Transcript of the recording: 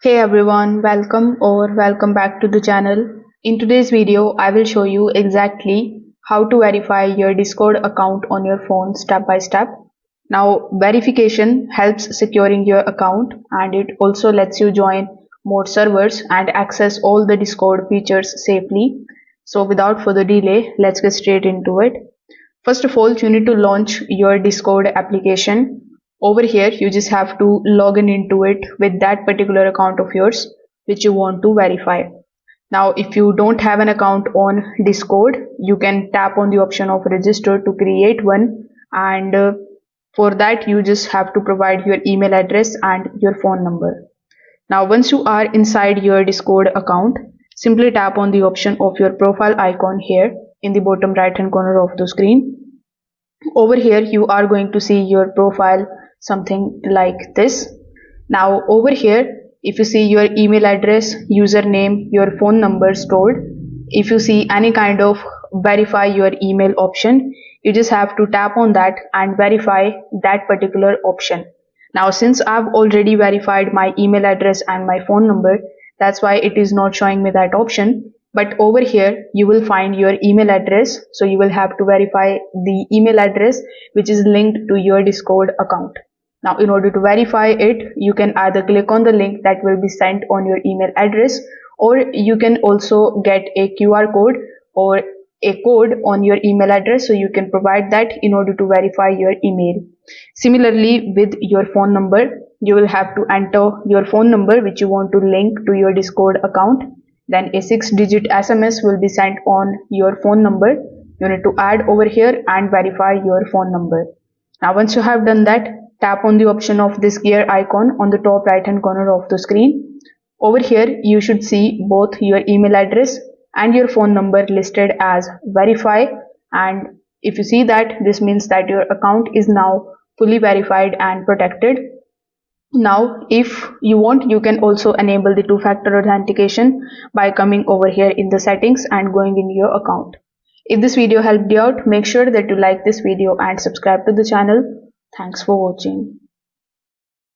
Hey everyone, welcome back to the channel. In today's video, I will show you exactly how to verify your Discord account on your phone step by step. Now, verification helps securing your account and it also lets you join more servers and access all the Discord features safely. So without further delay, let's get straight into it. First of all, you need to launch your Discord application. Over here, you just have to log in into it with that particular account of yours which you want to verify. Now, if you don't have an account on Discord, you can tap on the option of register to create one, and for that, you just have to provide your email address and your phone number. Now, once you are inside your Discord account, simply tap on the option of your profile icon here in the bottom right hand corner of the screen. Over here you are going to see your profile something like this. Now over here, if you see your email address, username, your phone number stored, if you see any kind of verify your email option, you just have to tap on that and verify that particular option. Now since I've already verified my email address and my phone number, that's why it is not showing me that option. But over here you will find your email address, so you will have to verify the email address which is linked to your Discord account. Now in order to verify it, you can either click on the link that will be sent on your email address, or you can also get a QR code or a code on your email address, so you can provide that in order to verify your email. Similarly, with your phone number, you will have to enter your phone number which you want to link to your Discord account. Then a 6-digit SMS will be sent on your phone number. You need to add over here and verify your phone number. Now once you have done that, tap on the option of this gear icon on the top right hand corner of the screen. Over here you should see both your email address and your phone number listed as verify, and if you see that, this means that your account is now fully verified and protected. Now, if you want, you can also enable the two-factor authentication by coming over here in the settings and going in your account. If this video helped you out, make sure that you like this video and subscribe to the channel. Thanks for watching.